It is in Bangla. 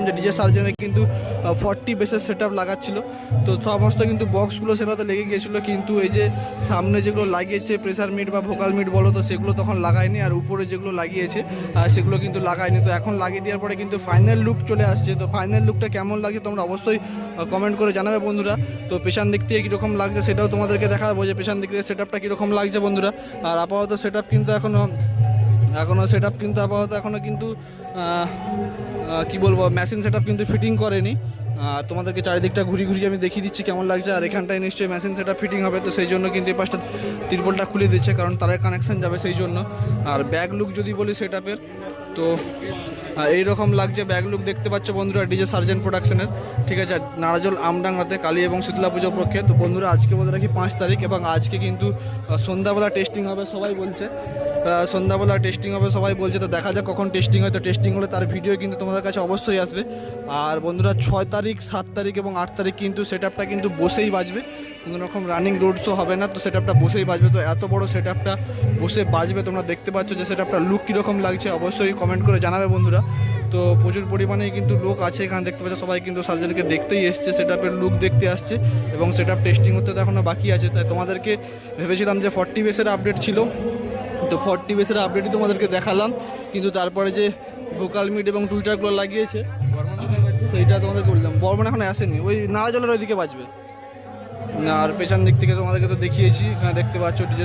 যে ডিজে সার্জেনের কিন্তু 40 বেসের সেট আপ লাগাচ্ছিল, তো সমস্ত কিন্তু বক্সগুলো সেটাতে লেগে গিয়েছিলো, কিন্তু এই যে সামনে যেগুলো লাগিয়েছে প্রেসার মিট বা ভোকাল মিট বলো, তো সেগুলো তখন লাগায়নি, আর উপরে যেগুলো লাগিয়েছে সেগুলো কিন্তু লাগায়নি। তো এখন লাগিয়ে দেওয়ার পরে কিন্তু ফাইনাল লুক চলে আসছে। তো ফাইনাল লুকটা কেমন লাগছে তোমরা অবশ্যই কমেন্ট করে জানাবে বন্ধুরা। তো পেছন দিক থেকে কীরকম লাগছে সেটাও তোমাদেরকে দেখাবো যে পেছন দিক থেকে সেট আপটা কীরকম লাগছে বন্ধুরা। আর আপাতত সেট আপ কিন্তু এখনও সেট আপ কিন্তু আপাতত এখনও কিন্তু কী বলবো, মেশিন সেট আপ কিন্তু ফিটিং করেনি। আর তোমাদেরকে চারিদিকটা ঘুরিয়ে আমি দেখিয়ে দিচ্ছি কেমন লাগছে। আর এখানটায় নিশ্চয়ই মেশিন সেট আপ ফিটিং হবে, তো সেই জন্য কিন্তু এই পাশটা তিরপলটা খুলে দিচ্ছে, কারণ তারের কানেকশান যাবে সেই জন্য। আর ব্যাক লুক যদি বলি সেট আপের, তো এইরকম লাগছে ব্যাক লুক, দেখতে পাচ্ছ বন্ধুরা ডিজে সার্জেন প্রোডাকশনের। ঠিক আছে, নারাজল আমডাঙ্গাতে কালী এবং শীতলা পুজো উপলক্ষে। তো বন্ধুরা আজকে বলে রাখি 5 তারিখ, এবং আজকে কিন্তু সন্ধ্যাবেলা টেস্টিং হবে সবাই বলছে, সন্ধ্যাবেলা টেস্টিং হবে সবাই বলছে। তো দেখা যাক কখন টেস্টিং হয়, তো টেস্টিং হলে তার ভিডিও কিন্তু তোমাদের কাছে অবশ্যই আসবে। আর বন্ধুরা 6 তারিখ 7 তারিখ এবং 8 তারিখ কিন্তু সেট আপটা কিন্তু বসেই বাজবে, কোনো রকম রানিং রোড শো হবে না, তো সেট আপটা বসেই বাজবে। তো এত বড় সেট আপটা বসে বাজবে, তোমরা দেখতে পাচ্ছ যে সেট আপটা লুক কীরকম লাগছে অবশ্যই কমেন্ট করে জানাবে বন্ধুরা। তো প্রচুর পরিমাণে কিন্তু লোক আছে এখানে, দেখতে পাচ্ছ সবাই কিন্তু সার্জেনকে দেখতেই এসছে, সেট আপের লুক দেখতে আসছে, এবং সেট আপ টেস্টিং হতে তো এখনও বাকি আছে। তাই তোমাদেরকে ভেবেছিলাম যে 40 বেসের আপডেট ছিল, তো 40 বেসের আপডেটই তোমাদেরকে দেখালাম, কিন্তু তারপরে যে ভোকাল মিট এবং টুইটারগুলো লাগিয়েছে সেইটা তোমাদেরকে বললাম। বর্মন এখন আসেনি, ওই নারাজলের ওইদিকে বাজবে। আর পেছন দিক থেকে তোমাদেরকে তো দেখিয়েছি, এখানে দেখতে পাচ্ছ ডিজে